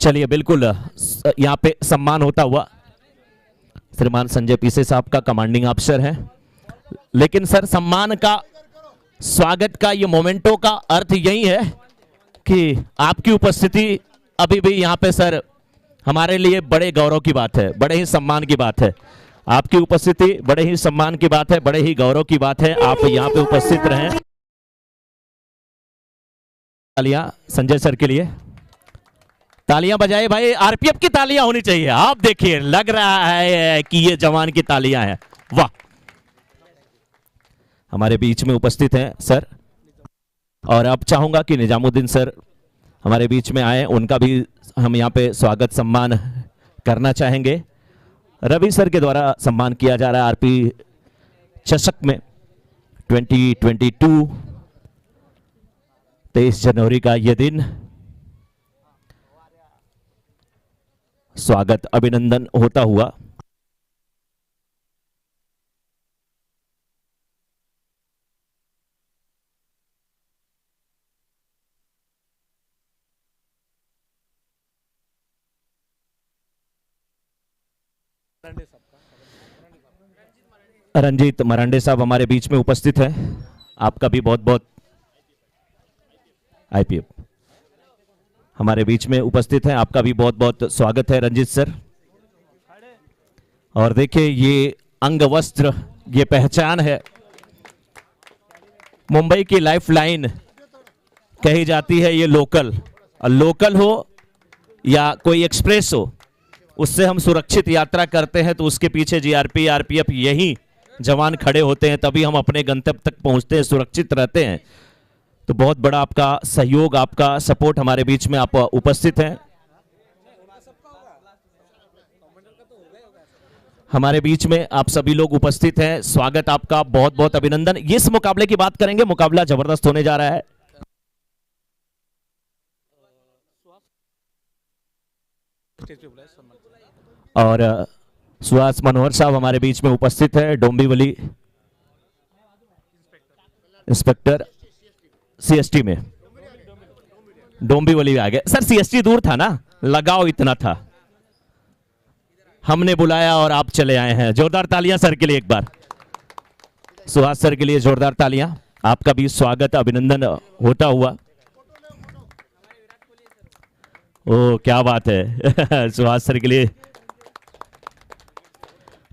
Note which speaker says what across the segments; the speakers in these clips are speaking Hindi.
Speaker 1: चलिए बिल्कुल यहाँ पे सम्मान होता हुआ श्रीमान संजय पीसे साहब का कमांडिंग अफसर है। लेकिन सर सम्मान का स्वागत का ये मोमेंटो का अर्थ यही है कि आपकी उपस्थिति अभी भी यहाँ पे सर हमारे लिए बड़े गौरव की बात है, बड़े ही सम्मान की बात है। आपकी उपस्थिति बड़े ही सम्मान की बात है, बड़े ही गौरव की बात है। आप यहाँ पे उपस्थित रहें। तालियां संजय सर के लिए, तालियां बजाए भाई, आरपीएफ की तालियां होनी चाहिए। आप देखिए लग रहा है कि ये जवान की तालियां हैं। वाह, हमारे बीच में उपस्थित हैं सर, और अब चाहूंगा कि निजामुद्दीन सर हमारे बीच में आए, उनका भी हम यहाँ पे स्वागत सम्मान करना चाहेंगे। रवि सर के द्वारा सम्मान किया जा रहा है आरपी चषक में 2022 23 जनवरी का यह दिन। स्वागत अभिनंदन होता हुआ रंजीत मरांडे साहब हमारे बीच में उपस्थित हैं। आपका भी बहुत बहुत आईपीएफ हमारे बीच में उपस्थित हैं, आपका भी बहुत बहुत स्वागत है रंजीत सर। और देखिए ये अंग वस्त्र, ये पहचान है। मुंबई की लाइफलाइन कही जाती है ये लोकल, और लोकल हो या कोई एक्सप्रेस हो, उससे हम सुरक्षित यात्रा करते हैं तो उसके पीछे जीआरपी आरपीएफ यही जवान खड़े होते हैं, तभी हम अपने गंतव्य तक पहुंचते हैं, सुरक्षित रहते हैं। तो बहुत बड़ा आपका सहयोग, आपका सपोर्ट हमारे बीच में आप उपस्थित हैं। हमारे बीच में आप सभी लोग उपस्थित हैं, स्वागत आपका, बहुत बहुत अभिनंदन। इस मुकाबले की बात करेंगे, मुकाबला जबरदस्त होने जा रहा है। और सुहास मनोहर साहब हमारे बीच में उपस्थित है, डोंबिवली इंस्पेक्टर सीएसटी में। डोंबिवली आ गए सर, सीएसटी दूर था ना, लगाओ इतना था, हमने बुलाया और आप चले आए हैं। जोरदार तालियां सर के लिए एक बार, सुहास सर के लिए जोरदार तालियां। आपका भी स्वागत अभिनंदन होता हुआ। ओ क्या बात है सुहास सर के लिए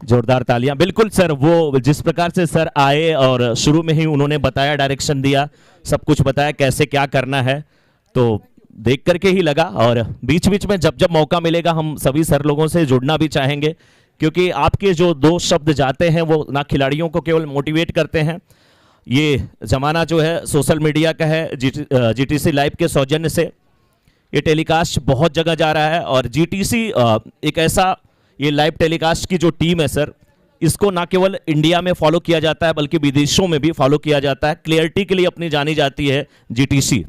Speaker 1: जोरदार तालियां। बिल्कुल सर, वो जिस प्रकार से सर आए और शुरू में ही उन्होंने बताया, डायरेक्शन दिया, सब कुछ बताया कैसे क्या करना है, तो देख करके ही लगा। और बीच बीच में जब जब मौका मिलेगा हम सभी सर लोगों से जुड़ना भी चाहेंगे, क्योंकि आपके जो दो शब्द जाते हैं वो ना खिलाड़ियों को केवल मोटिवेट करते हैं। ये जमाना जो है सोशल मीडिया का है, जीटीसी लाइव के सौजन्य से ये टेलीकास्ट बहुत जगह जा रहा है। और जीटीसी एक ऐसा, ये लाइव टेलीकास्ट की जो टीम है सर, इसको ना केवल इंडिया में फॉलो किया जाता है बल्कि विदेशों में भी फॉलो किया जाता है। क्लियरिटी के लिए अपनी जानी जाती है जीटीसी।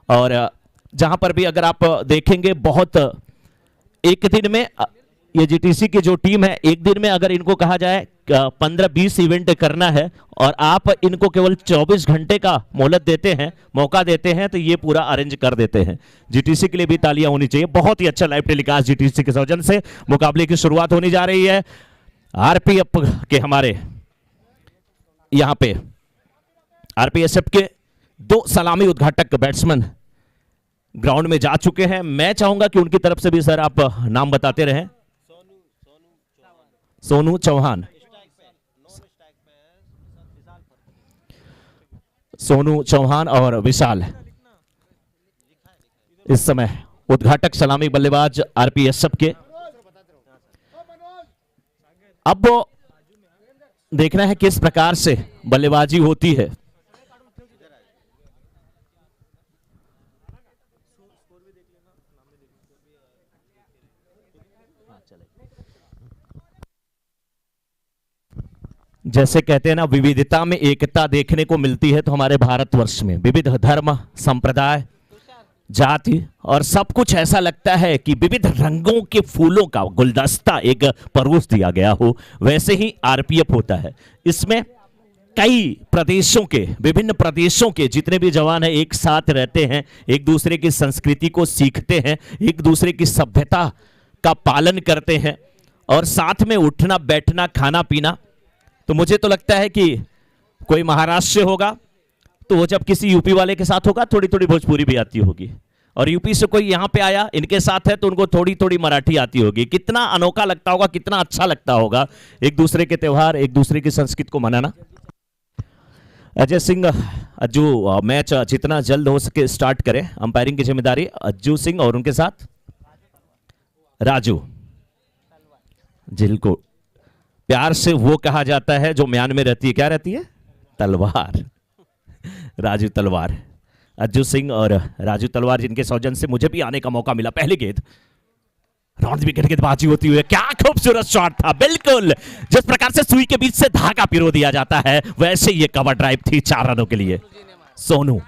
Speaker 1: और जहां पर भी अगर आप देखेंगे, बहुत एक दिन में ये जीटीसी की जो टीम है, एक दिन में अगर इनको कहा जाए 15-20 इवेंट करना है और आप इनको केवल 24 घंटे का मोहलत देते हैं, मौका देते हैं, तो ये पूरा अरेंज कर देते हैं। जीटीसी के लिए भी तालियां होनी चाहिए। बहुत ही अच्छा लाइव टेलीकास्ट जीटीसी के सौजन्य से मुकाबले की शुरुआत होने जा रही है। आरपीएफ के हमारे यहां पे आरपीएफ के दो सलामी उद्घाटक बैट्समैन ग्राउंड में जा चुके हैं। मैं चाहूंगा कि उनकी तरफ से भी सर आप नाम बताते रहें। सोनू चौहान, सोनू चौहान और विशाल इस समय उद्घाटक सलामी बल्लेबाज आरपीएफ के। अब देखना है किस प्रकार से बल्लेबाजी होती है। जैसे कहते हैं ना, विविधता में एकता देखने को मिलती है, तो हमारे भारतवर्ष में विविध धर्म, संप्रदाय, जाति और सब कुछ ऐसा लगता है कि विविध रंगों के फूलों का गुलदस्ता एक परोस दिया गया हो। वैसे ही आरपीएफ होता है। इसमें कई प्रदेशों के, विभिन्न प्रदेशों के जितने भी जवान हैं एक साथ रहते हैं, एक दूसरे की संस्कृति को सीखते हैं, एक दूसरे की सभ्यता का पालन करते हैं और साथ में उठना बैठना खाना पीना। तो मुझे तो लगता है कि कोई महाराष्ट्र से होगा तो वो जब किसी यूपी वाले के साथ होगा थोड़ी थोड़ी भोजपुरी भी आती होगी, और यूपी से कोई यहां पे आया इनके साथ है तो उनको थोड़ी थोड़ी मराठी आती होगी। कितना अनोखा लगता होगा, कितना अच्छा लगता होगा एक दूसरे के त्यौहार, एक दूसरे की संस्कृति को मनाना। अजय सिंह अज्जू मैच जितना जल्द हो सके स्टार्ट करें। अंपायरिंग की जिम्मेदारी अज्जू सिंह और उनके साथ राजू, जिनको प्यार से वो कहा जाता है जो म्यान में रहती है, क्या रहती है, तलवार, राजू तलवार। अज्जू सिंह और राजू तलवार जिनके सौजन से मुझे भी आने का मौका मिला। पहली गेंद राउंड विकेट गेंदबाजी होती हुई, क्या खूबसूरत शॉट था। बिल्कुल जिस प्रकार से सुई के बीच से धागा पिरो दिया जाता है वैसे ये कवर ड्राइव थी 4 रनों के लिए। सोनू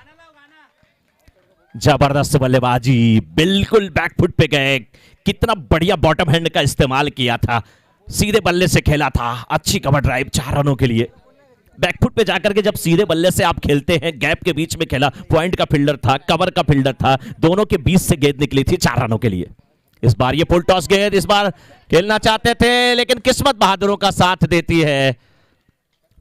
Speaker 1: जबरदस्त बल्लेबाजी, बिल्कुल बैकफुट पे गए, कितना बढ़िया बॉटम हैंड का इस्तेमाल किया था, सीधे बल्ले से खेला था, अच्छी कवर ड्राइव 4 रनों के लिए। बैकफुट पे जाकर के जब सीधे बल्ले से आप खेलते हैं, गैप के बीच में खेला, पॉइंट का फील्डर था, कवर का फील्डर था, दोनों के बीच से गेंद निकली थी 4 रनों के लिए। इस बार ये फुल टॉस गेंद, इस बार खेलना चाहते थे लेकिन किस्मत बहादुरों का साथ देती है।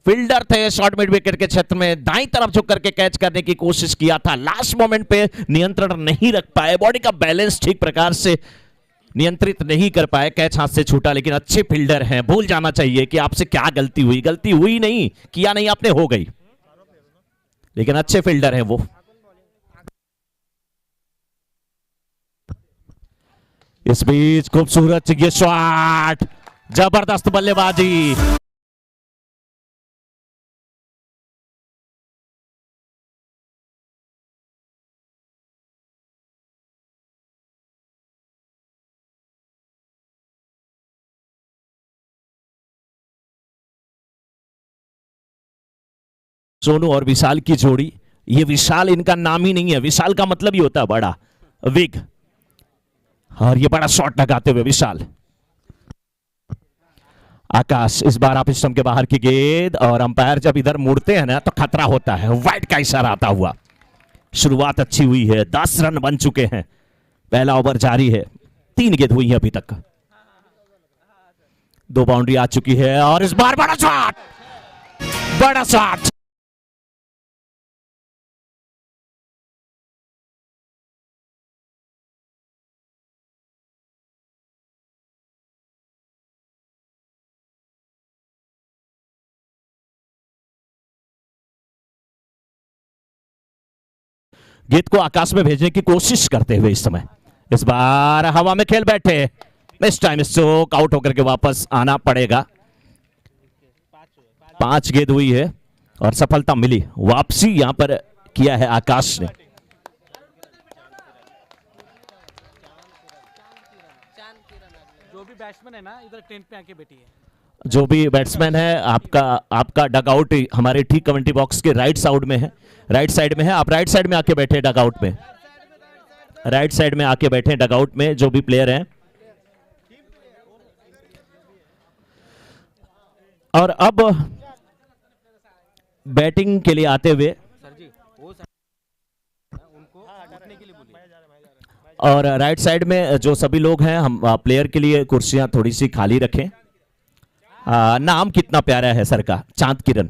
Speaker 1: फील्डर थे शॉर्ट मिड विकेट के क्षेत्र में, दाईं तरफ झुक करके कैच करने की कोशिश किया था, लास्ट मोमेंट पे नियंत्रण नहीं रख पाए, बॉडी का बैलेंस ठीक प्रकार से नियंत्रित नहीं कर पाए, कैच हाथ से छूटा। लेकिन अच्छे फील्डर हैं, भूल जाना चाहिए कि आपसे क्या गलती हुई, गलती हुई नहीं, किया नहीं आपने, हो गई, लेकिन अच्छे फील्डर हैं वो। इस बीच खूबसूरत ये शॉट, जबरदस्त बल्लेबाजी। सोनू और विशाल की जोड़ी, ये विशाल इनका नाम ही नहीं है, विशाल का मतलब ही होता है बड़ा, विग, और ये बड़ा शॉट लगाते हुए विशाल। आकाश, इस बार आप स्टंप के बाहर की गेंद, और अंपायर जब इधर मुड़ते हैं ना तो खतरा होता है, वाइड का इशारा आता हुआ। शुरुआत अच्छी हुई है, 10 रन बन चुके हैं, पहला ओवर जारी है, 3 गेंद हुई है अभी तक, 2 बाउंड्री आ चुकी है, और इस बार बड़ा शॉट, बड़ा शॉट। गेंद को आकाश में भेजने की कोशिश करते हुए इस समय, इस बार हवा में खेल बैठे, इस टाइम स्ट्रोक आउट होकर के वापस आना पड़ेगा। 5 गेंद हुई है और सफलता मिली, वापसी यहां पर किया है आकाश ने।
Speaker 2: जो भी बैट्समैन है ना इधर टेंट पे आके बैठी है,
Speaker 1: जो भी बैट्समैन है, आपका डगआउट हमारे ठीक कमेंट्री बॉक्स के राइट साइड में है, राइट साइड में है, आप राइट साइड में आके बैठे डगआउट में, राइट साइड में आके बैठे डगआउट में जो भी प्लेयर हैं। और अब बैटिंग के लिए आते हुए और राइट साइड में जो सभी लोग हैं, हम प्लेयर के लिए कुर्सियां थोड़ी सी खाली रखें। नाम कितना प्यारा है सर का, चांद किरण,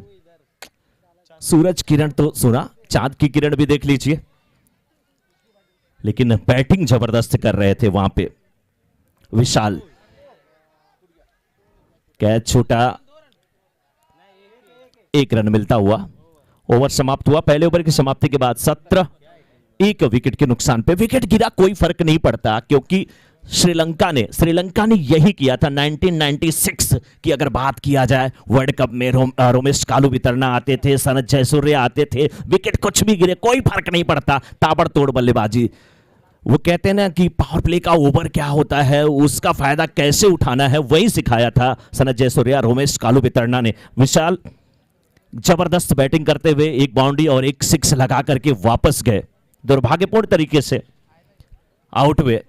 Speaker 1: सूरज किरण तो सुना, चांद की किरण भी देख लीजिए। लेकिन बैटिंग जबरदस्त कर रहे थे वहां पे विशाल, कैच छूटा, 1 रन मिलता हुआ, ओवर समाप्त हुआ। पहले ओवर की समाप्ति के बाद 17 1 विकेट के नुकसान पे, विकेट गिरा कोई फर्क नहीं पड़ता, क्योंकि श्रीलंका ने यही किया था 1996 की अगर बात किया जाए। वर्ल्ड कप में रोमेश कालू वितरना आते थे, सनत जयसूर्या आते थे, विकेट कुछ भी गिरे कोई फर्क नहीं पड़ता, ताबड़तोड़ बल्लेबाजी। वो कहते हैं ना कि पावर प्ले का ओवर क्या होता है, उसका फायदा कैसे उठाना है, वही सिखाया था सनत जयसूर्या, रोमेश कालू वितरना ने। विशाल जबरदस्त बैटिंग करते हुए 1 बाउंड्री और 1 सिक्स लगा करके वापस गए, दुर्भाग्यपूर्ण तरीके से आउट हुए,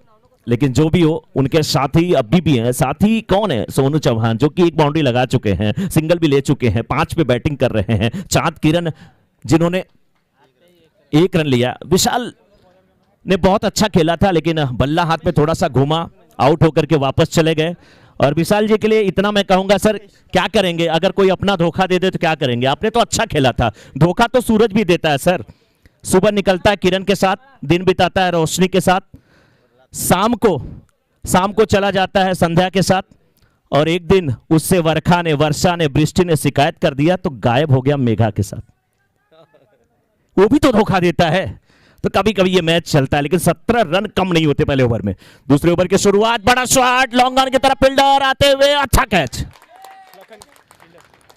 Speaker 1: लेकिन जो भी हो, उनके साथी अभी भी हैं। साथी कौन है? सोनू चौहान, जो कि एक बाउंड्री लगा चुके हैं, सिंगल भी ले चुके हैं, 5 पे बैटिंग कर रहे हैं। चांद किरण, जिन्होंने 1 रन लिया। विशाल ने बहुत अच्छा खेला था, लेकिन बल्ला हाथ में थोड़ा सा घूमा, आउट होकर के वापस चले गए। और विशाल जी के लिए इतना मैं कहूंगा, सर क्या करेंगे अगर कोई अपना धोखा दे दे तो क्या करेंगे? आपने तो अच्छा खेला था। धोखा तो सूरज भी देता है सर। सुबह निकलता है किरण के साथ, दिन बिताता है रोशनी के साथ, शाम को चला जाता है संध्या के साथ, और एक दिन उससे वर्षा ने वृष्टि ने शिकायत कर दिया तो गायब हो गया मेघा के साथ। वो भी तो धोखा देता है। तो कभी कभी ये मैच चलता है, लेकिन 17 रन कम नहीं होते पहले ओवर में। दूसरे ओवर की शुरुआत, बड़ा शॉट लॉन्ग ऑन की तरफ, फील्डर आते हुए, अच्छा कैच।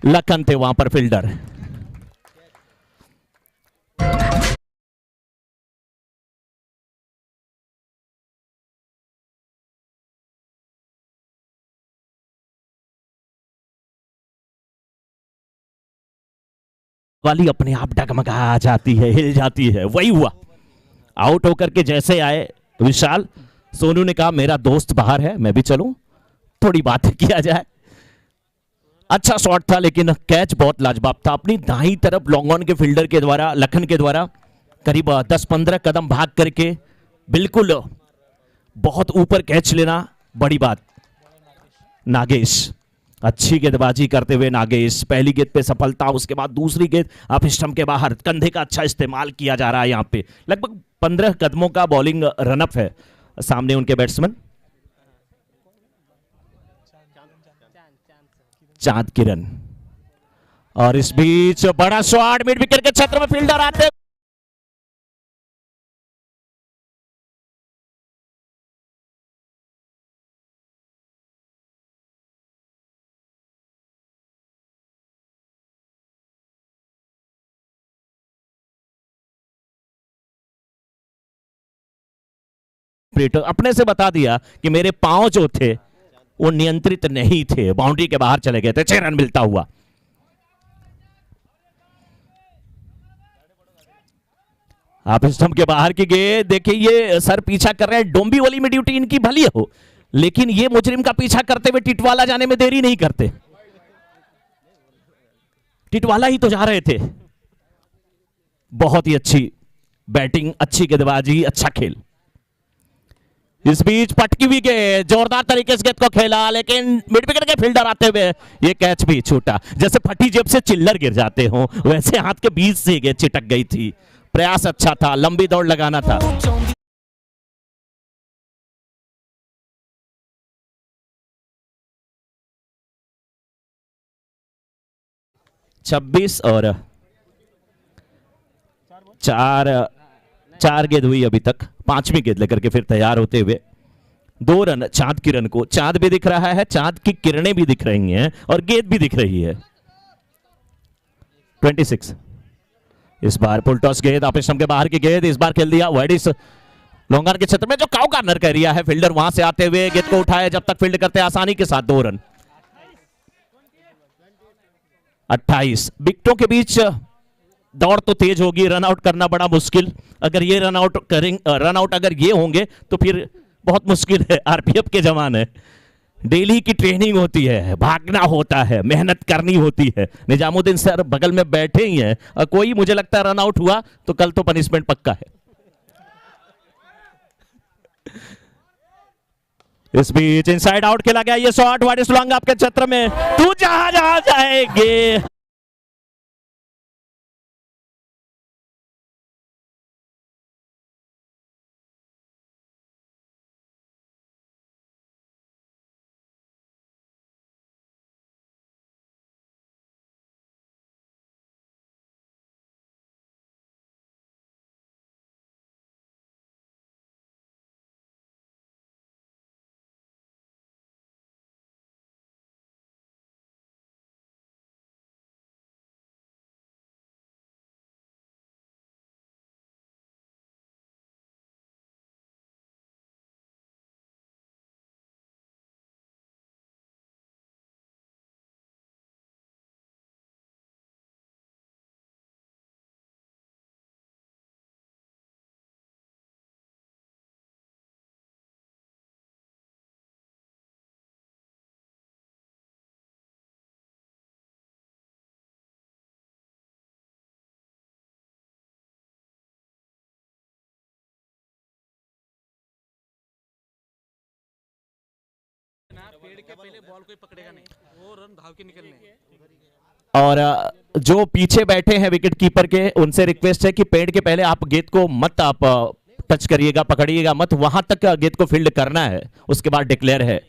Speaker 1: लखन थे वहां पर फील्डर। वाली अपने आप डगमगा जाती है, हिल जाती है। वही हुआ। आउट होकर के जैसे आए विशाल, सोनू ने कहा मेरा दोस्त बाहर है, मैं भी चलूं, थोड़ी बात किया जाए। अच्छा शॉट था, लेकिन कैच बहुत लाजवाब था। अपनी दाईं तरफ लॉन्ग ऑन के फील्डर के द्वारा, लखन के द्वारा करीब 10-15 कदम भाग करके बिल्कुल बहुत ऊपर कैच लेना बड़ी बात। नागेश, अच्छी गेंदबाजी करते हुए नागेश, पहली गेंद पे सफलता, उसके बाद दूसरी गेंद आप स्टंप के बाहर, कंधे का अच्छा इस्तेमाल किया जा रहा है। यहां पे लगभग 15 कदमों का बॉलिंग रनअप है सामने उनके बैट्समैन चांद किरण। और इस बीच बड़ा शॉट मिड विकेट के क्षेत्र में, फील्डर आते अपने से बता दिया कि मेरे पांव जो थे वो नियंत्रित नहीं थे, बाउंड्री के बाहर चले गए थे। 6 रन मिलता हुआ। आप स्टंप के बाहर की गेंद देखिए, ये सर पीछा कर रहे हैं। डोंबिवली में ड्यूटी इनकी भली हो, लेकिन ये मुजरिम का पीछा करते हुए टिटवाला जाने में देरी नहीं करते। टिटवाला ही तो जा रहे थे। बहुत ही अच्छी बैटिंग, अच्छी गेंदबाजी, अच्छा खेल। इस बीच पटकी भी गए, जोरदार तरीके से गेंद को खेला, लेकिन मिड विकेट के फील्डर आते हुए ये कैच भी छूटा। जैसे फटी जेब से चिल्लर गिर जाते हो, वैसे हाथ के बीच से गेंद चिटक गई थी। प्रयास अच्छा था, लंबी दौड़ लगाना था। 26 और 4 गेंद हुई अभी तक, 5वीं गेंद लेकर के फिर तैयार होते हुए 2 रन चांद किरण को। चांद भी दिख रहा है, चांद की किरणें भी दिख रही हैं, और गेंद भी दिख रही है। 26 इस बार फुल टॉस गेंद, आप स्टंप के बाहर की गेंद, इस बार खेल दिया वाइड इस लॉन्गर के क्षेत्र में, जो काउ कार्नर का एरिया है। फील्डर वहां से आते हुए गेंद को उठाए, जब तक फील्ड करते आसानी के साथ 2 रन। 28 विकेटों के बीच दौड़ तो तेज होगी, रन आउट करना बड़ा मुश्किल। अगर ये रन आउट अगर ये होंगे तो फिर बहुत मुश्किल है। आरपीएफ के जमाने, डेली की ट्रेनिंग होती है, भागना होता है, मेहनत करनी होती है। निजामुद्दीन सर बगल में बैठे ही हैं, और कोई मुझे लगता है रन आउट हुआ तो कल तो पनिशमेंट पक्का है। इस बीच इनसाइड आउट खेला गया, ये शॉट वाइड लॉन्ग आपके क्षेत्र में, तू जहां जहां जाएंगे।
Speaker 2: पेड़ के पहले बॉल कोई पकड़ेगा नहीं, वो रन भाग के निकलने।
Speaker 1: और जो पीछे बैठे हैं विकेट कीपर के, उनसे रिक्वेस्ट है कि पेड़ के पहले आप गेंद को मत आप टच करिएगा, पकड़िएगा मत, वहां तक गेंद को फील्ड करना है, उसके बाद डिक्लेयर है।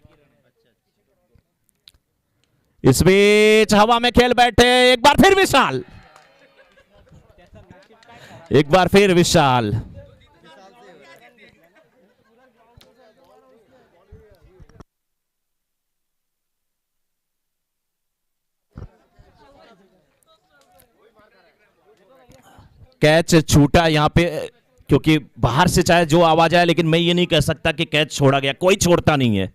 Speaker 1: इस बीच हवा में खेल बैठे एक बार फिर विशाल, एक बार फिर विशाल। कैच छूटा यहां पे, क्योंकि बाहर से चाहे जो आवाज आए, लेकिन मैं ये नहीं कह सकता कि कैच छोड़ा गया, कोई छोड़ता नहीं है,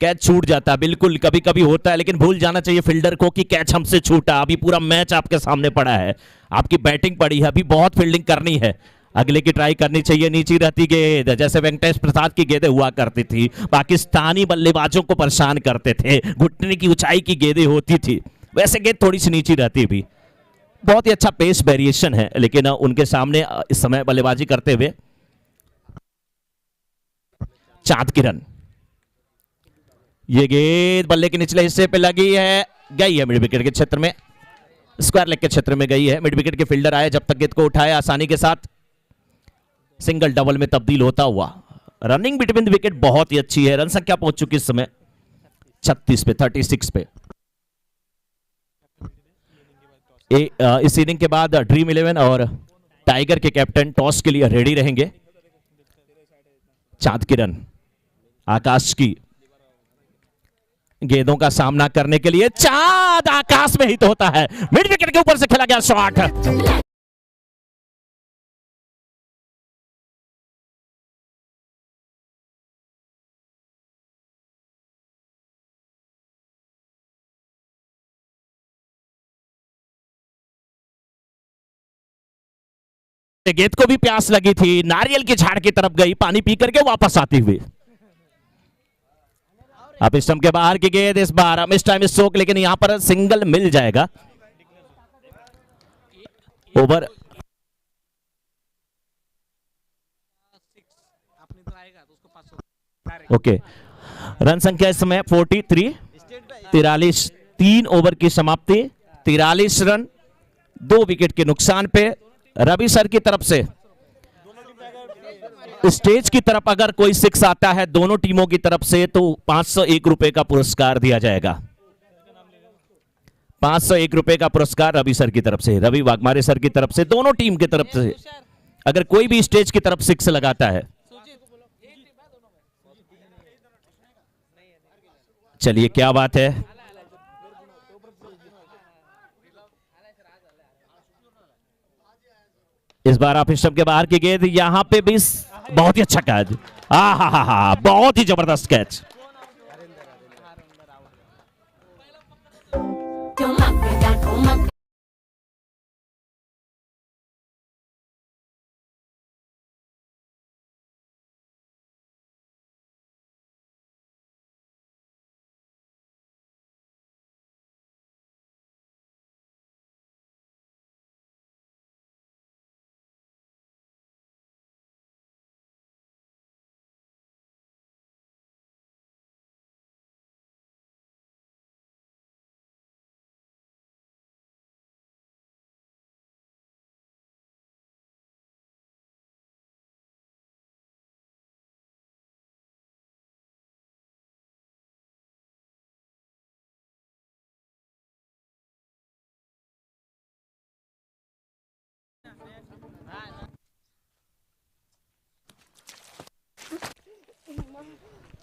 Speaker 1: कैच छूट जाता है, बिल्कुल कभी कभी होता है, लेकिन भूल जाना चाहिए फील्डर को कि कैच हमसे छूटा। अभी पूरा मैच आपके सामने पड़ा है, आपकी बैटिंग पड़ी है, अभी बहुत फील्डिंग करनी है, अगले की ट्राई करनी चाहिए। नीचे रहती गेंद, जैसे वेंकटेश प्रसाद की गेंदें हुआ करती थी, पाकिस्तानी बल्लेबाजों को परेशान करते थे, घुटने की ऊंचाई की गेंदें होती थी, वैसे गेंद थोड़ी सी नीचे रहती भी। बहुत ही अच्छा पेस वेरिएशन है, लेकिन उनके सामने इस समय बल्लेबाजी करते हुए चांद किरण, ये गेंद बल्ले के निचले हिस्से पे लगी है, गई है मिड विकेट के क्षेत्र में, स्क्वायर लेग के क्षेत्र में गई है। मिड विकेट के फील्डर आए, जब तक गेंद को उठाए आसानी के साथ सिंगल डबल में तब्दील होता हुआ। रनिंग बिटवीन द विकेट बहुत ही अच्छी है, रन संख्या पहुंच चुकी इस समय 36 पे, 36 पे। इस इनिंग के बाद ड्रीम 11 और टाइगर के कैप्टन टॉस के लिए रेडी रहेंगे। चांद किरण आकाश की गेंदों का सामना करने के लिए, चांद आकाश में हिट होता है, मिड विकेट के ऊपर से खेला गया शॉट। गेंद को भी प्यास लगी थी, नारियल की झाड़ की तरफ गई, पानी पी करके वापस आती हुई। अब स्टंप के बाहर की गेंद, इस बार इस टाइम स्ट्रोक, लेकिन यहां पर सिंगल मिल जाएगा। ओवर ओके, रन संख्या इस समय 43, 43, 3 ओवर की समाप्ति, 43 रन 2 विकेट के नुकसान पे। रवि सर की तरफ से स्टेज की तरफ अगर कोई 6 आता है दोनों टीमों की तरफ से, तो 501 रुपए का पुरस्कार दिया जाएगा। 501 रुपए का पुरस्कार रवि सर की तरफ से, रवि वाघमारे सर की तरफ से, दोनों टीम की तरफ से अगर कोई भी स्टेज की तरफ 6 लगाता है। चलिए, क्या बात है। इस बार आप स्टंप के बाहर की गेंद, यहां पे भी बहुत ही अच्छा कैच, बहुत ही जबरदस्त कैच।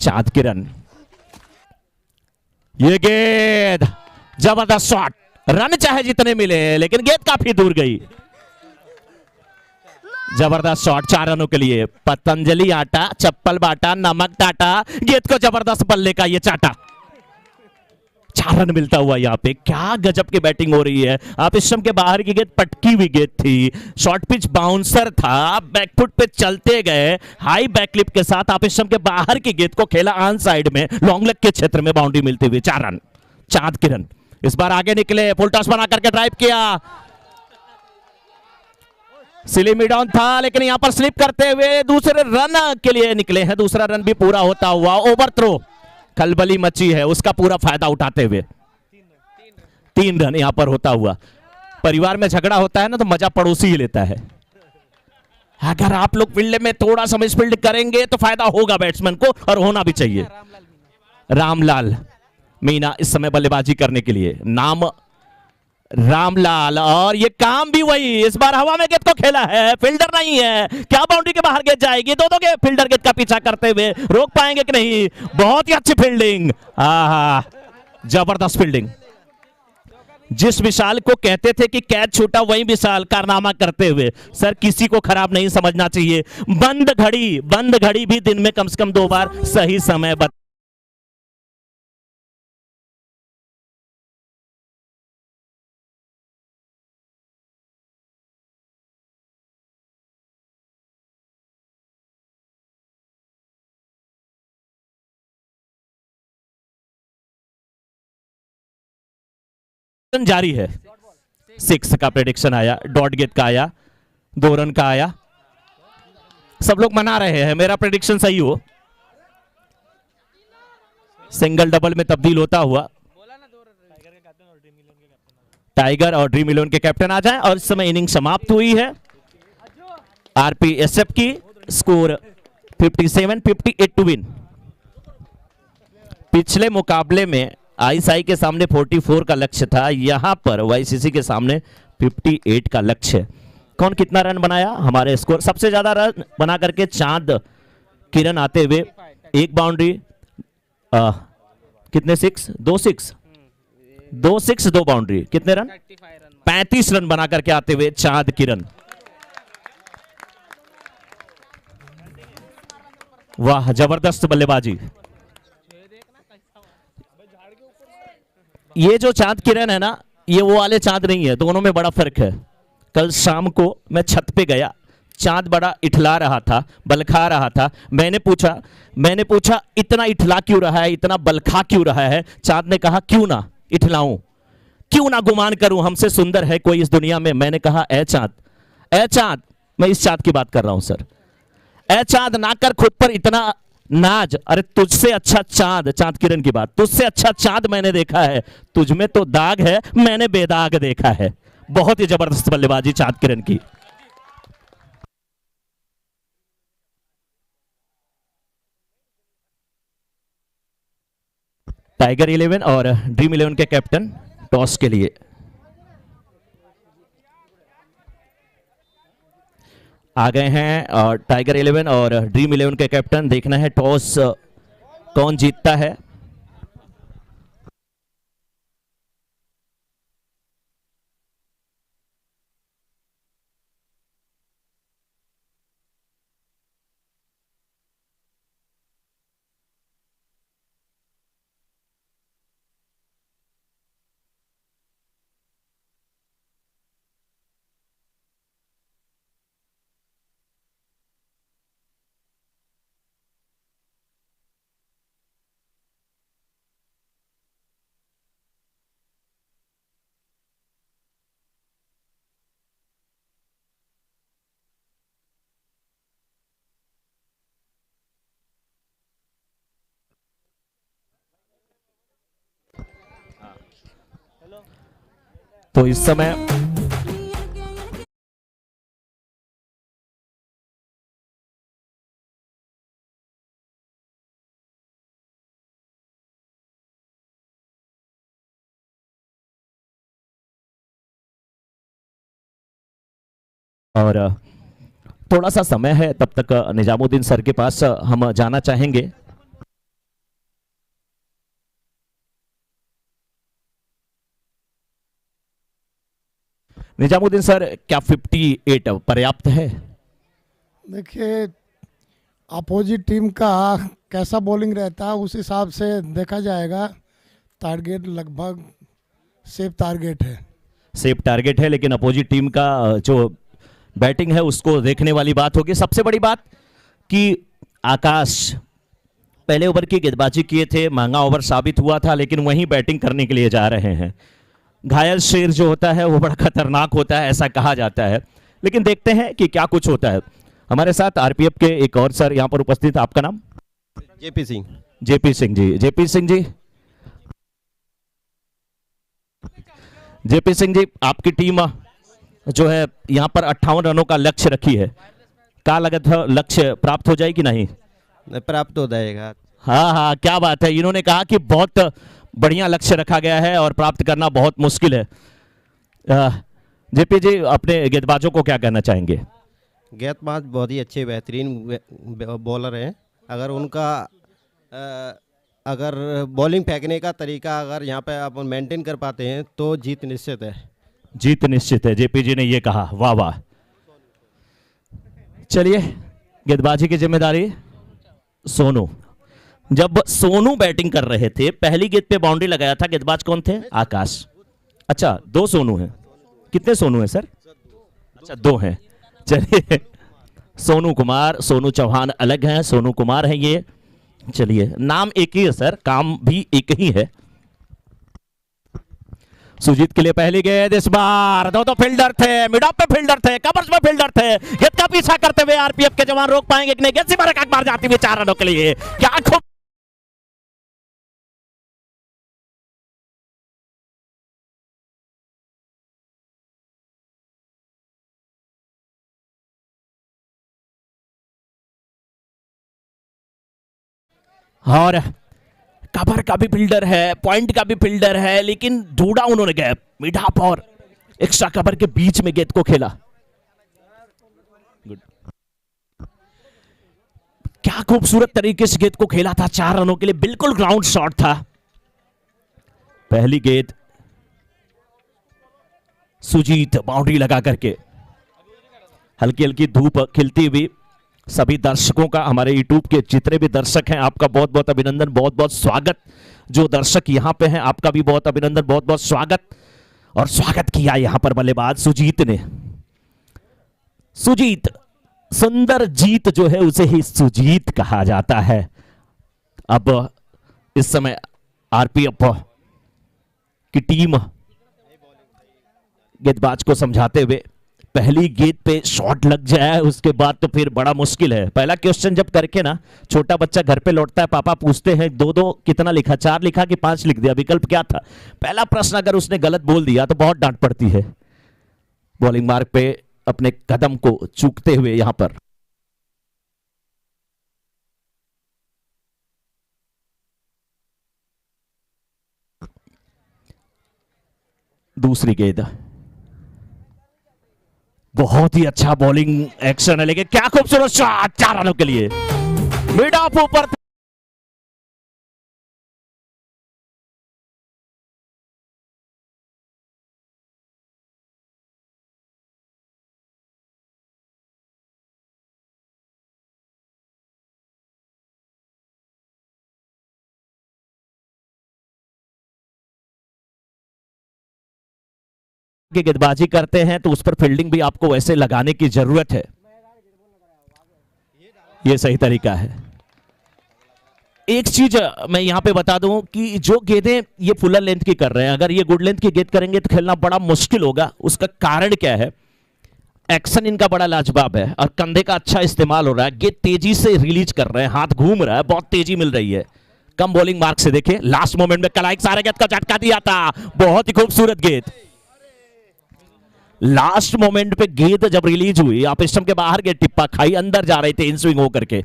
Speaker 1: चांद किरण, ये गेंद जबरदस्त शॉट, रन चाहे जितने मिले लेकिन गेंद काफी दूर गई। जबरदस्त शॉट 4 रनों के लिए। पतंजलि आटा चप्पल बाटा नमक टाटा, गेंद को जबरदस्त बल्ले का ये चाटा, 4 रन मिलता हुआ यहाँ पे। क्या गजब की बैटिंग हो रही है। आप स्टंप के बाहर की गेंद पटकी हुई गेंद थी, शॉर्ट पिच बाउंसर था, बैकफुट पे चलते गए हाई बैकलिप के साथ, आप स्टंप के बाहर की गेंद को खेला ऑन साइड में, लॉन्ग लेग के क्षेत्र में बाउंड्री मिलती हुई 4 रन। चांद किरण इस बार आगे निकले, फुल टॉस बना करके ड्राइव किया, सिली मिड ऑन था लेकिन यहां पर स्लिप करते हुए दूसरे रन के लिए निकले हैं, दूसरा रन भी पूरा होता हुआ। ओवर थ्रो खलबली मची है, उसका पूरा फायदा उठाते हुए 3 रन यहां पर होता हुआ। परिवार में झगड़ा होता है ना तो मजा पड़ोसी ही लेता है। अगर आप लोग फील्ड में थोड़ा सा मिसफील्ड करेंगे तो फायदा होगा बैट्समैन को, और होना भी चाहिए। रामलाल मीना इस समय बल्लेबाजी करने के लिए, नाम रामलाल, और ये काम भी वही, इस बार हवा में गेंद को खेला है, फील्डर नहीं है, क्या बाउंड्री के बाहर गेंद जाएगी, दो के फील्डर गेंद का पीछा करते हुए रोक पाएंगे कि नहीं। बहुत ही अच्छी फील्डिंग, आहा जबरदस्त फील्डिंग। जिस विशाल को कहते थे कि कैच छूटा वही विशाल कारनामा करते हुए। सर किसी को खराब नहीं समझना चाहिए। बंद घड़ी भी दिन में कम से कम 2 बार सही समय बता। जारी है। 6 का प्रेडिक्शन आया, डॉट गेट का आया, 2 रन का आया। सब लोग मना रहे हैं मेरा प्रेडिक्शन सही हो। सिंगल डबल में तब्दील होता हुआ टाइगर और ड्रीम इलेवन के कैप्टन आ जाएं, और इस समय इनिंग समाप्त हुई है आरपीएसएफ की। Score 57-58 to win. पिछले मुकाबले में आईएसआई के सामने 44 का लक्ष्य था, यहां पर वाईसीसी के सामने 58 का लक्ष्य। कौन कितना रन बनाया? हमारे स्कोर सबसे ज्यादा रन बना करके चांद किरण आते हुए, 1 बाउंड्री, कितने 6? 2 6, 2 बाउंड्री, कितने रन? 35 रन बना करके आते हुए चांद किरण। वाह जबरदस्त बल्लेबाजी। ये जो चांद किरण है ना, ये वो वाले चांद नहीं है, दोनों में बड़ा फर्क है। कल शाम को मैं छत पे गया, चांद बड़ा इठला रहा था, बलखा रहा था। मैंने पूछा इतना इठला क्यों रहा है, इतना बलखा क्यों रहा है? चांद ने कहा क्यों ना इठलाऊं, क्यों ना गुमान करूं, हमसे सुंदर है कोई इस दुनिया में। मैंने कहा ए चांद, मैं इस चांद की बात कर रहा हूं सर। ए चांद ना कर खुद पर इतना नाज, अरे तुझसे अच्छा चांद किरण की बात, तुझसे अच्छा चांद मैंने देखा है, तुझ में तो दाग है, मैंने बेदाग देखा है। बहुत ही जबरदस्त बल्लेबाजी चांद किरण की। टाइगर 11 और ड्रीम 11 के कैप्टन टॉस के लिए आ गए हैं, और टाइगर 11 और ड्रीम 11 के कैप्टन, देखना है टॉस कौन जीतता है। तो इस समय और थोड़ा सा समय है, तब तक निजामुद्दीन सर के पास हम जाना चाहेंगे। निजामुद्दीन सर, क्या 58 पर्याप्त है?
Speaker 3: देखिए, अपोजिट टीम का कैसा बॉलिंग रहता है उस हिसाब से देखा जाएगा। टारगेट लगभग सेफ टारगेट है।
Speaker 1: सेफ टारगेट है, लेकिन अपोजिट टीम का जो बैटिंग है उसको देखने वाली बात होगी। सबसे बड़ी बात कि आकाश पहले ओवर की गेंदबाजी किए थे, महंगा ओवर साबित हुआ था, लेकिन वहीं बैटिंग करने के लिए जा रहे हैं। घायल शेर जो होता है वो बड़ा खतरनाक होता है, ऐसा कहा जाता है, लेकिन देखते हैं कि क्या कुछ होता है। हमारे साथ आरपीएफ के एक और सर यहाँ पर उपस्थित, आपका नाम?
Speaker 4: JP Singh.
Speaker 1: JP Singh ji, JP Singh ji, JP Singh ji, आपकी टीम जो है यहां पर 58 रनों का लक्ष्य रखी है, क्या लगता है लक्ष्य प्राप्त हो जाए कि नहीं?
Speaker 4: प्राप्त हो जाएगा।
Speaker 1: हाँ हाँ, क्या बात है, इन्होंने कहा कि बहुत बढ़िया लक्ष्य रखा गया है और प्राप्त करना बहुत मुश्किल है। जेपी जी, अपने गेंदबाजों को क्या कहना चाहेंगे?
Speaker 4: गेंदबाज बहुत ही अच्छे बेहतरीन बॉलर हैं। अगर उनका अगर बॉलिंग फेंकने का तरीका अगर यहाँ पे आप मेंटेन कर पाते हैं तो जीत निश्चित है।
Speaker 1: जीत निश्चित है, जेपी जी ने ये कहा, वाह वाह। चलिए, गेंदबाजी की जिम्मेदारी सोनू। जब सोनू बैटिंग कर रहे थे, पहली गेंद पे बाउंड्री लगाया था, गेंदबाज कौन थे? आकाश। अच्छा, दो सोनू हैं। कितने सोनू हैं सर? अच्छा, दो हैं। चलिए, सोनू कुमार, सोनू चौहान अलग हैं, सोनू कुमार हैं ये। चलिए, नाम एक ही है सर, काम भी एक ही है। सुजीत के लिए पहली गेंद इस बार, दो फील्डर थे, मिड ऑफ पे फील्डर थे, कवर्स में फील्डर थे, गेंद का पीछा करते हुए आरपीएफ के जवान रोक पाएंगे कि नहीं? गेंद सीमा रेखा के बाहर जाती हुई 4 रनों के लिए, क्या खूब। और कवर का भी फील्डर है, पॉइंट का भी फील्डर है, लेकिन ढूंढा उन्होंने गैप, मिड ऑफ और एक्स्ट्रा कवर के बीच में गेंद को खेला। गुड, क्या खूबसूरत तरीके से गेंद को खेला था 4 रनों के लिए, बिल्कुल ग्राउंड शॉट था। पहली गेंद सुजीत बाउंड्री लगा करके, हल्की हल्की धूप खिलती हुई। सभी दर्शकों का, हमारे यूट्यूब के जितने भी दर्शक हैं, आपका बहुत बहुत अभिनंदन, बहुत बहुत स्वागत। जो दर्शक यहां पे हैं, आपका भी बहुत अभिनंदन, बहुत बहुत स्वागत। और स्वागत किया यहां पर बल्लेबाज सुजीत ने। सुजीत, सुंदर जीत जो है उसे ही सुजीत कहा जाता है। अब इस समय आरपीएफ की टीम गेंदबाज को समझाते हुए, पहली गेंद पे शॉट लग जाए उसके बाद तो फिर बड़ा मुश्किल है। पहला क्वेश्चन जब करके ना, छोटा बच्चा घर पे लौटता है, पापा पूछते हैं 2-2 कितना लिखा, 4 लिखा कि 5 लिख दिया, विकल्प क्या था? पहला प्रश्न अगर उसने गलत बोल दिया तो बहुत डांट पड़ती है। बॉलिंग मार्क पे अपने कदम को चूकते हुए यहां पर दूसरी गेंद, बहुत ही अच्छा बॉलिंग एक्शन है, लेकिन क्या खूबसूरत शॉट 4 रनों के लिए, मिड ऑफ ऊपर। की गेंदबाजी करते हैं तो उस पर फील्डिंग भी आपको वैसे लगाने की जरूरत है। यह सही तरीका है। एक चीज मैं यहां पे बता दूं कि जो गेंदें ये फुलर लेंथ की कर रहे हैं, अगर ये गुड लेंथ की गेंद करेंगे तो खेलना बड़ा मुश्किल होगा। उसका कारण क्या है? एक्शन इनका बड़ा लाजवाब है और कंधे का अच्छा इस्तेमाल हो रहा है, गेंद तेजी से रिलीज कर रहे हैं, हाथ घूम रहा है, बहुत तेजी मिल रही है। कम बॉलिंग मार्क से देखिए, लास्ट मोमेंट में कलाइक सारे गेंद का झटका दिया था, बहुत ही खूबसूरत गेंद। लास्ट मोमेंट पे गेंद जब रिलीज हुई, आप स्टंप के बाहर गेंद टिप्पा खाई, अंदर जा रही थी इन स्विंग होकर के,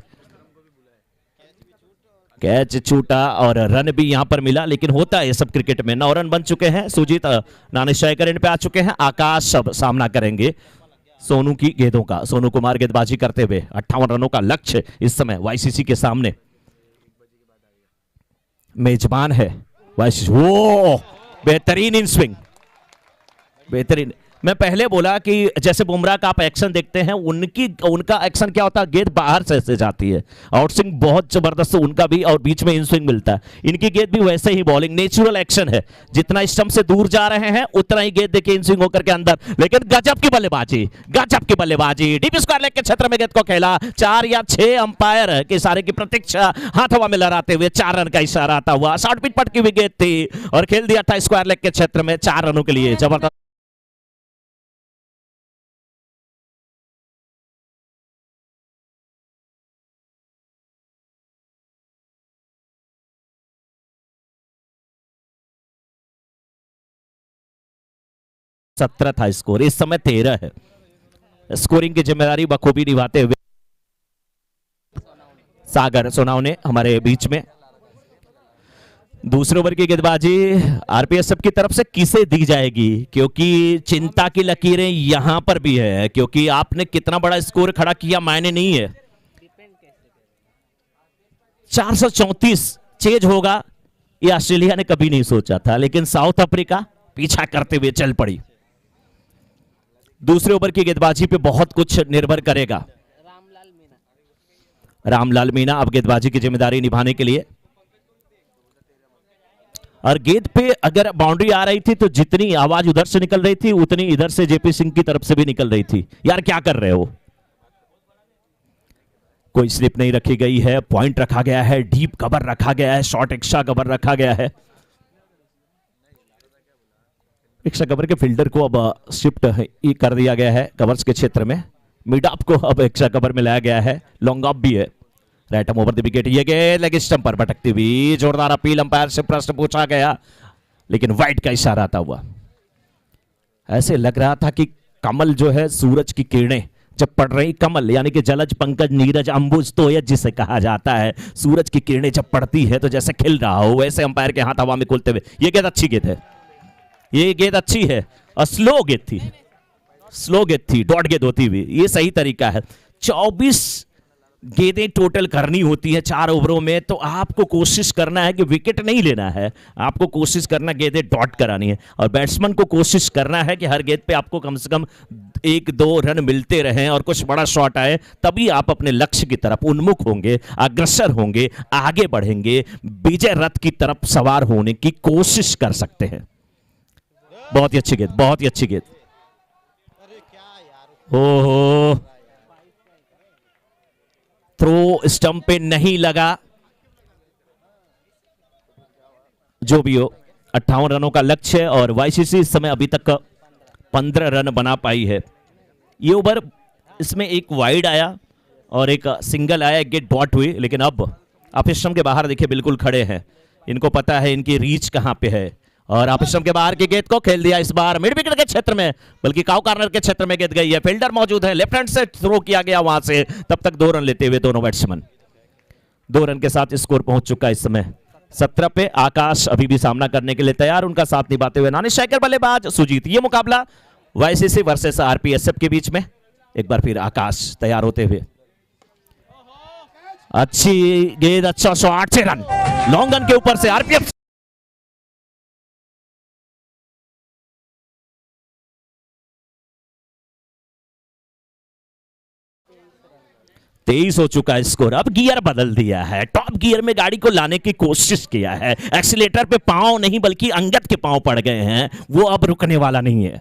Speaker 1: कैच छूटा और रन भी यहां पर मिला। लेकिन होता है ये सब क्रिकेट में। 9 रन बन चुके हैं, सुजीत नानिशायकर एंड पे आ चुके हैं, आकाश सब सामना करेंगे सोनू की गेंदों का। सोनू कुमार गेंदबाजी करते हुए 58 रनों का लक्ष्य इस समय वाईसीसी के सामने। मेजबान है वाईसीसी। वो बेहतरीन इन स्विंग, बेहतरीन। मैं पहले बोला कि जैसे बुमराह का आप एक्शन देखते हैं, उनका एक्शन क्या होता है, गेंद बाहर से जाती है, आउट स्विंग बहुत जबरदस्त उनका भी, और बीच में इन स्विंग मिलता है। इनकी गेंद भी वैसे ही बॉलिंग नेचुरल एक्शन है, जितना स्टंप से दूर जा रहे हैं उतना ही गेंद देखिए इन स्विंग होकर के अंदर। लेकिन गजब की बल्लेबाजी, गजब की बल्लेबाजी, डीप स्क्वायर लेग के क्षेत्र में गेंद को खेला। 4 या 6 अंपायर के इशारे की प्रतीक्षा, हाथ हवा में लहराते हुए 4 रन का इशारा आता हुआ, शॉर्ट पिच पटकी हुई गेंद थी और खेल दिया था स्क्वायर लेग के क्षेत्र में 4 रनों के लिए। जबरदस्त। 17 था स्कोर, इस समय 13 है। स्कोरिंग की जिम्मेदारी बखूबी निभाते हुए सागर सोनावने हमारे बीच में। दूसरे ओवर की गेंदबाजी आरपीएसएफ की तरफ से किसे दी जाएगी, क्योंकि चिंता की लकीरें यहां पर भी है, क्योंकि आपने कितना बड़ा स्कोर खड़ा किया मायने नहीं है। 434 चेज होगा ये ऑस्ट्रेलिया ने कभी नहीं सोचा था, लेकिन साउथ अफ्रीका पीछा करते हुए चल पड़ी। दूसरे ओवर की गेंदबाजी पे बहुत कुछ निर्भर करेगा। रामलाल मीणा अब गेंदबाजी की जिम्मेदारी निभाने के लिए, और गेंद पे अगर बाउंड्री आ रही थी तो जितनी आवाज उधर से निकल रही थी उतनी इधर से जेपी सिंह की तरफ से भी निकल रही थी। यार क्या कर रहे हो? कोई स्लिप नहीं रखी गई है, पॉइंट रखा गया है, डीप कवर रखा गया है, शॉर्ट एक्स्ट्रा कवर रखा गया है। एक्स्ट्रा कवर के फील्डर को अब शिफ्ट कर दिया गया है कवर्स के क्षेत्र में। मिड ऑफ को अब एक्स्ट्रा कवर में लाया गया है, लॉन्ग ऑफ भी है। राइट ओवर द विकेट, ये गेंद लेग स्टंप पर भटकती हुई, जोरदार अपील अंपायर से प्रश्न पूछा गया, लेकिन वाइड का इशारा आता हुआ। ऐसे लग रहा था कि कमल जो है, सूरज की किरणें जब पड़ रही, कमल यानी कि जलज पंकज नीरज अंबुज तोयज जिसे कहा जाता है, सूरज की किरणें जब पड़ती है तो जैसे खिल रहा हो, वैसे अंपायर के हाथ हवा में खुलते हुए। ये गेंद अच्छी गेंद है, ये गेंद अच्छी है, और स्लो गेंद थी, स्लो गेंद थी, डॉट गेंद होती हुई, ये सही तरीका है। 24 गेंदें टोटल करनी होती है 4 ओवरों में, तो आपको कोशिश करना है कि विकेट नहीं लेना है, आपको कोशिश करना गेंदें डॉट करानी है, और बैट्समैन को कोशिश करना है कि हर गेंद पे आपको कम से कम 1-2 रन मिलते रहें और कुछ बड़ा शॉट आए, तभी आप अपने लक्ष्य की तरफ उन्मुख होंगे, अग्रसर होंगे, आगे बढ़ेंगे, विजय रथ की तरफ सवार होने की कोशिश कर सकते हैं। बहुत ही अच्छी गेंद, बहुत ही अच्छी गेंद। ओहो, थ्रो स्टंप पे नहीं लगा। जो भी हो, 58 रनों का लक्ष्य है, और वाईसीसी इस समय अभी तक 15 रन बना पाई है। ये ओवर इसमें एक वाइड आया और एक सिंगल आया, एक गेट बॉट हुई, लेकिन अब आप स्टंप के बाहर देखिए बिल्कुल खड़े हैं, इनको पता है इनकी रीच कहां पे है, और आप स्टंप के बाहर की गेंद को खेल दिया इस बार मिड विकेट के क्षेत्र में, बल्कि काउ कॉर्नर के क्षेत्र में गेंद गई है। फील्डर मौजूद है, लेफ्ट हैंड से थ्रो किया गया वहां से, तब तक 2 रन लेते हुए दोनों बैट्समैन। 2 रन के साथ स्कोर पहुंच चुका इस समय 17 पे। आकाश अभी भी सामना करने के लिए तैयार, उनका साथ निभाते हुए नानी शेखर बल्लेबाज सुजीत। ये मुकाबला वाईसीसी वर्सेस आरपीएसएफ के बीच में। एक बार फिर आकाश तैयार होते हुए, अच्छी गेंद, अच्छा शॉट, 6 रन लॉन्ग रन के ऊपर से आरपीएफ। तेईस हो चुका है स्कोर। अब गियर बदल दिया है, टॉप गियर में गाड़ी को लाने की कोशिश किया है, एक्सीलेटर पे पांव नहीं बल्कि अंगद के पांव पड़ गए हैं, वो अब रुकने वाला नहीं है।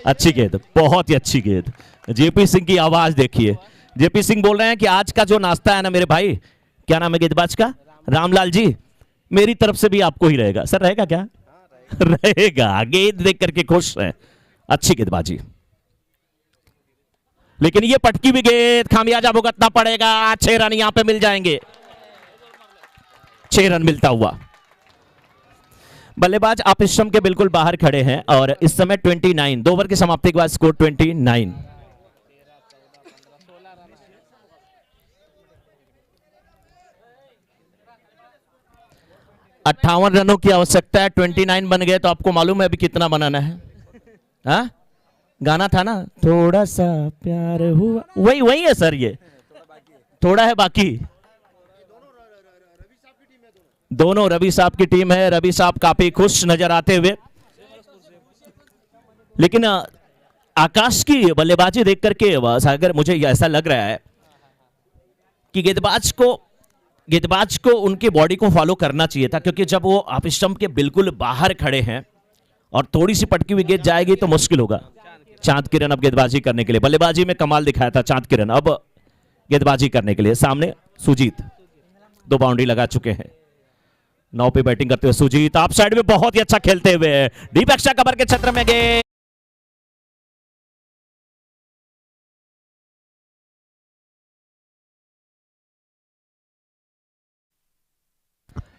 Speaker 1: अच्छी गेंद, बहुत ही अच्छी गेंद। जेपी सिंह की आवाज देखिए, जेपी सिंह बोल रहे हैं कि आज का जो नाश्ता है ना मेरे भाई, क्या नाम है गेंदबाज का, रामलाल जी, मेरी तरफ से भी आपको ही रहेगा। सर रहेगा क्या? रहेगा। गेंद देख करके खुश है, अच्छी गेंदबाजी, लेकिन ये पटकी भी गेंद, खामियाजा भुगतना पड़ेगा। 6 रन यहां पे मिल जाएंगे, 6 रन मिलता हुआ। बल्लेबाज आप इस स्टंप के बिल्कुल बाहर खड़े हैं, और इस समय 29, 2 ओवर की समाप्ति के बाद स्कोर 29। अट्ठावन रनों की आवश्यकता है, 29 बन गए तो आपको मालूम है अभी कितना बनाना है? हाँ, गाना था ना, थोड़ा सा प्यार हुआ, वही वही है सर, ये थोड़ा है बाकी। दोनों रवि साहब की टीम है, रवि साहब काफी खुश नजर आते हुए, लेकिन आकाश की बल्लेबाजी देख करके सागर मुझे ऐसा लग रहा है कि गेंदबाज को उनकी बॉडी को फॉलो करना चाहिए था, क्योंकि जब वो आप स्टंप के बिल्कुल बाहर खड़े हैं और थोड़ी सी पटकी हुई गेंद जाएगी तो मुश्किल होगा। चांद किरण अब गेंदबाजी करने के लिए, बल्लेबाजी में कमाल दिखाया था चांद किरण, अब गेंदबाजी करने के लिए सामने सुजीत 2 बाउंड्री लगा चुके हैं। 9 पे बैटिंग करते हुए सुजीत, आप साइड में बहुत ही अच्छा खेलते हुए, डीप एक्स्ट्रा कवर के क्षेत्र में गेंद,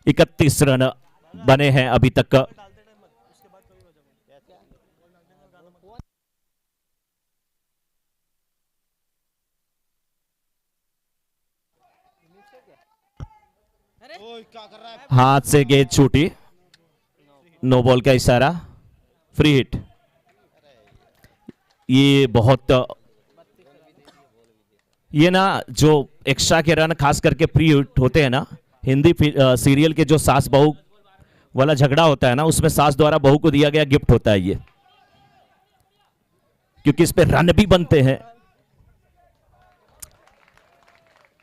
Speaker 1: 31 रन बने हैं अभी तक। हाथ से गेंद छूटी, नो बॉल का इशारा, फ्री हिट। ये बहुत, ये ना जो एक्स्ट्रा के रन खास करके फ्री हिट होते हैं ना, हिंदी सीरियल के जो सास बहू वाला झगड़ा होता है ना, उसमें सास द्वारा बहू को दिया गया गिफ्ट होता है ये, क्योंकि इस पे रन भी बनते हैं।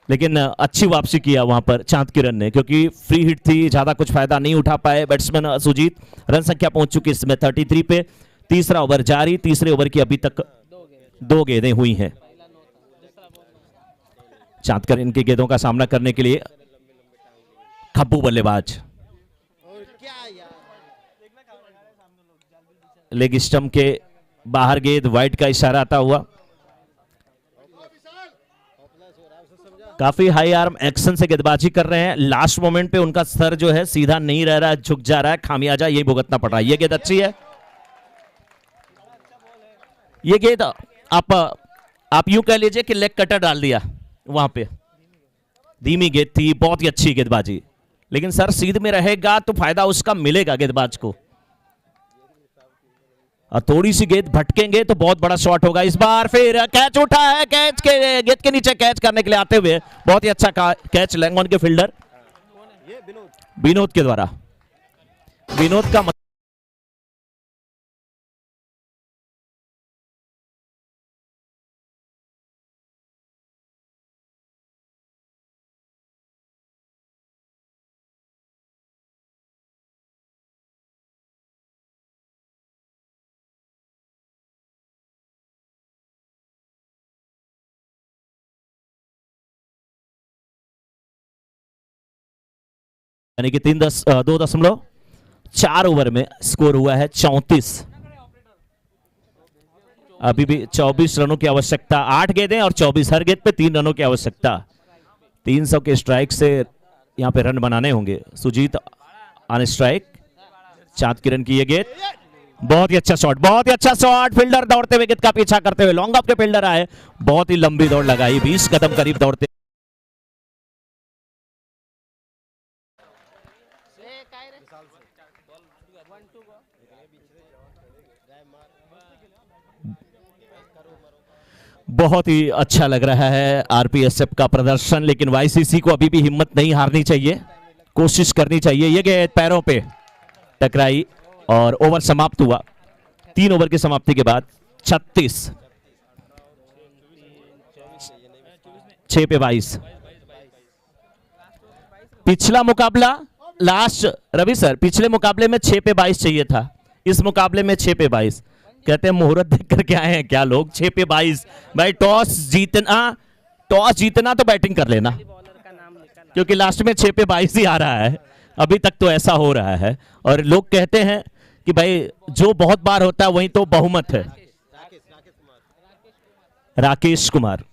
Speaker 1: लेकिन अच्छी वापसी किया वहां पर चांद किरण ने, क्योंकि फ्री हिट थी, ज्यादा कुछ फायदा नहीं उठा पाए बैट्समैन सुजीत। रन संख्या पहुंच चुकी इसमें 33 पे। तीसरा ओवर जारी, तीसरे ओवर की अभी तक 2 गेंदें हुई हैं। चांद किरण की गेंदों का सामना करने के लिए खब्बू बल्लेबाज। लेग स्टंप के बाहर गेंद, वाइड का इशारा आता हुआ। काफी हाई आर्म एक्शन से गेंदबाजी कर रहे हैं। लास्ट मोमेंट पे उनका सर जो है सीधा नहीं रह रहा है, झुक जा रहा है, खामियाजा ये भुगतना पड़ रहा है। ये गेंद अच्छी है, ये गेंद आप यूं कह लीजिए कि लेग कटर डाल दिया वहां पे। धीमी गेंद थी, बहुत ही अच्छी गेंदबाजी, लेकिन सर सीध में रहेगा तो फायदा उसका मिलेगा गेंदबाज को। और थोड़ी सी गेंद भटकेंगे तो बहुत बड़ा शॉट होगा। इस बार फिर कैच उठा है, कैच के गेंद के नीचे कैच करने के लिए आते हुए बहुत ही अच्छा कैच लैंगॉन के फील्डर विनोद के द्वारा। विनोद का यानी कि 2.4 ओवर में स्कोर हुआ है 34। अभी भी 24 रनों की आवश्यकता, 8 गेंदें और 24, हर गेंद पे 3 रनों की आवश्यकता। 300 के स्ट्राइक से यहां पे रन बनाने होंगे। सुजीत ऑन स्ट्राइक, चांद किरण की ये गेंद, बहुत ही अच्छा शॉट, बहुत ही अच्छा शॉट। फील्डर दौड़ते हुए गेंद का पीछा करते हुए लॉन्ग ऑफ के फील्डर आए, बहुत ही लंबी दौड़ लगाई, 20 कदम करीब दौड़ते। बहुत ही अच्छा लग रहा है आरपीएसएफ का प्रदर्शन, लेकिन वाईसीसी को अभी भी हिम्मत नहीं हारनी चाहिए, कोशिश करनी चाहिए। ये गेंद पैरों पे टकराई और ओवर समाप्त हुआ। 3 ओवर की समाप्ति के बाद 36, 6 पे 22। पिछला मुकाबला लास्ट, रवि सर पिछले मुकाबले में 6 पे 22 चाहिए था, इस मुकाबले में 6 पे 22। कहते हैं मुहूर्त देख करके आए हैं क्या लोग। 6 पे 22 भाई, टॉस जीतना तो बैटिंग कर लेना, क्योंकि लास्ट में 6 पे 22 ही आ रहा है। अभी तक तो ऐसा हो रहा है, और लोग कहते हैं कि भाई जो बहुत बार होता है वही तो बहुमत है। राकेश कुमार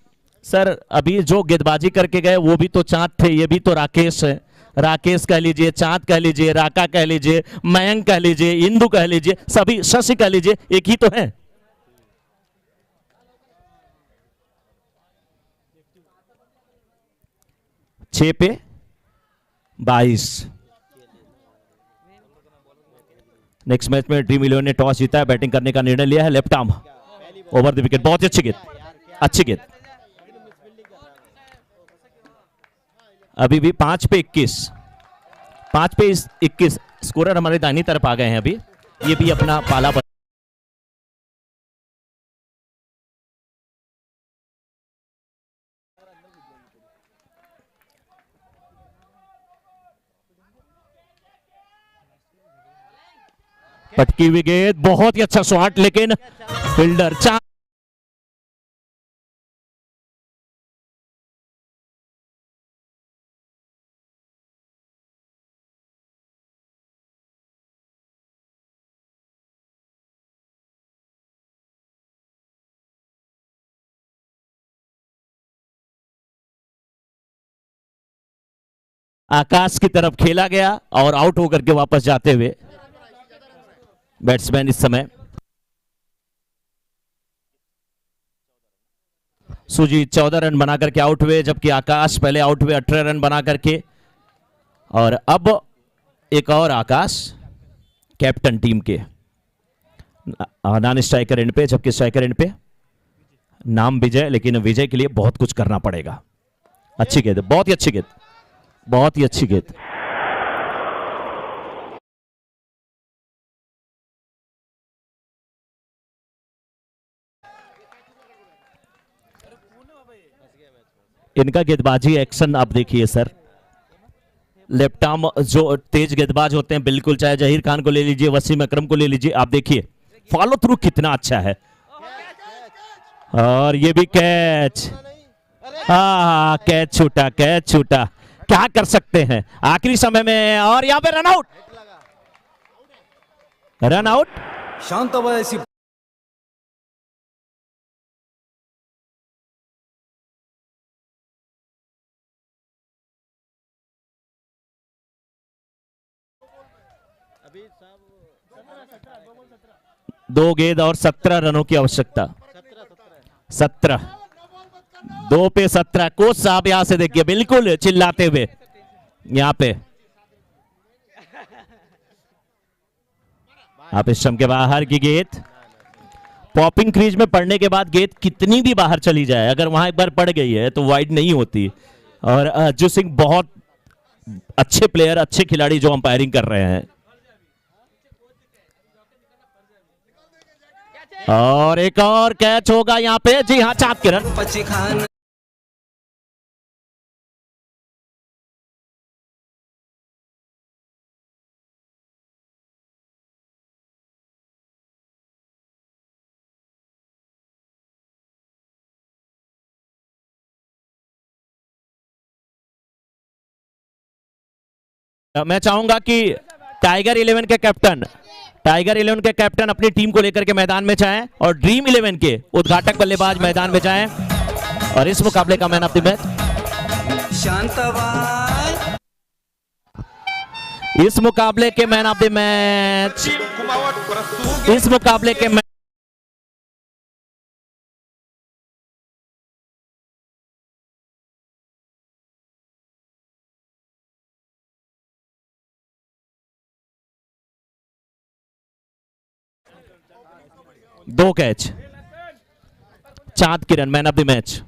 Speaker 1: सर अभी जो गेंदबाजी करके गए वो भी तो चांद थे, ये भी तो राकेश है। राकेश कह लीजिए, चांद कह लीजिए, राका कह लीजिए, मयंक कह लीजिए, इंदु कह लीजिए, सभी, शशि कह लीजिए, एक ही तो है। छह पे 22। नेक्स्ट मैच में ड्रीम 11 ने टॉस जीता है, बैटिंग करने का निर्णय लिया है। Left arm over the wicket, बहुत अच्छी गेंद, अच्छी गेंद। अभी भी 5 पे 21, 5 पे 21 स्कोरर हमारे दाहिनी तरफ आ गए हैं। अभी ये भी अपना पाला पटकी हुई गेंद, बहुत ही अच्छा शॉट, लेकिन फील्डर आकाश की तरफ खेला गया और आउट होकर के वापस जाते हुए बैट्समैन इस समय सुजीत 14 रन बना करके आउट हुए, जबकि आकाश पहले आउट हुए 18 रन बना करके। और अब एक और आकाश कैप्टन टीम के नॉन स्ट्राइकर एंड पे, जबकि स्ट्राइकर एंड पे नाम विजय, लेकिन विजय के लिए बहुत कुछ करना पड़ेगा। अच्छी गेंद, बहुत ही अच्छी गेंद, बहुत ही अच्छी गेंद। इनका गेंदबाजी एक्शन आप देखिए सर, लेफ्ट आर्म जो तेज गेंदबाज होते हैं बिल्कुल, चाहे जहीर खान को ले लीजिए, वसीम अकरम को ले लीजिए, आप देखिए फॉलो थ्रू कितना अच्छा है। और ये भी कैच, हाँ कैच छूटा, कैच छूटा, क्या कर सकते हैं आखिरी समय में। और यहां पे रन आउट, रन आउट।
Speaker 5: शांत
Speaker 1: दो गेंद और 17 रनों की आवश्यकता। 17, 2 पे 17। कोच साहब यहां से देखिए बिल्कुल चिल्लाते हुए यहां पे। आप इस के बाहर की गेंद, पॉपिंग क्रीज में पड़ने के बाद गेंद कितनी भी बाहर चली जाए, अगर वहां एक बार पड़ गई है तो वाइड नहीं होती। और अज्जू सिंह बहुत अच्छे प्लेयर, अच्छे खिलाड़ी जो अंपायरिंग कर रहे हैं। और एक और कैच होगा यहां पे, जी हां चाँद किरण। मैं चाहूंगा कि टाइगर 11 के कैप्टन, टाइगर 11 के कैप्टन अपनी टीम को लेकर के मैदान में जाएं और ड्रीम 11 के उद्घाटक बल्लेबाज मैदान में जाएं। और इस मुकाबले का मैन ऑफ द मैच, इस मुकाबले के मैन ऑफ द मैच, इस मुकाबले के दो catch, Chand Kiran man of the match.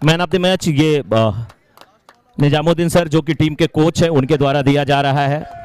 Speaker 1: Man of the match ये निजामुद्दीन सर जो कि टीम के कोच हैं उनके द्वारा दिया जा रहा है।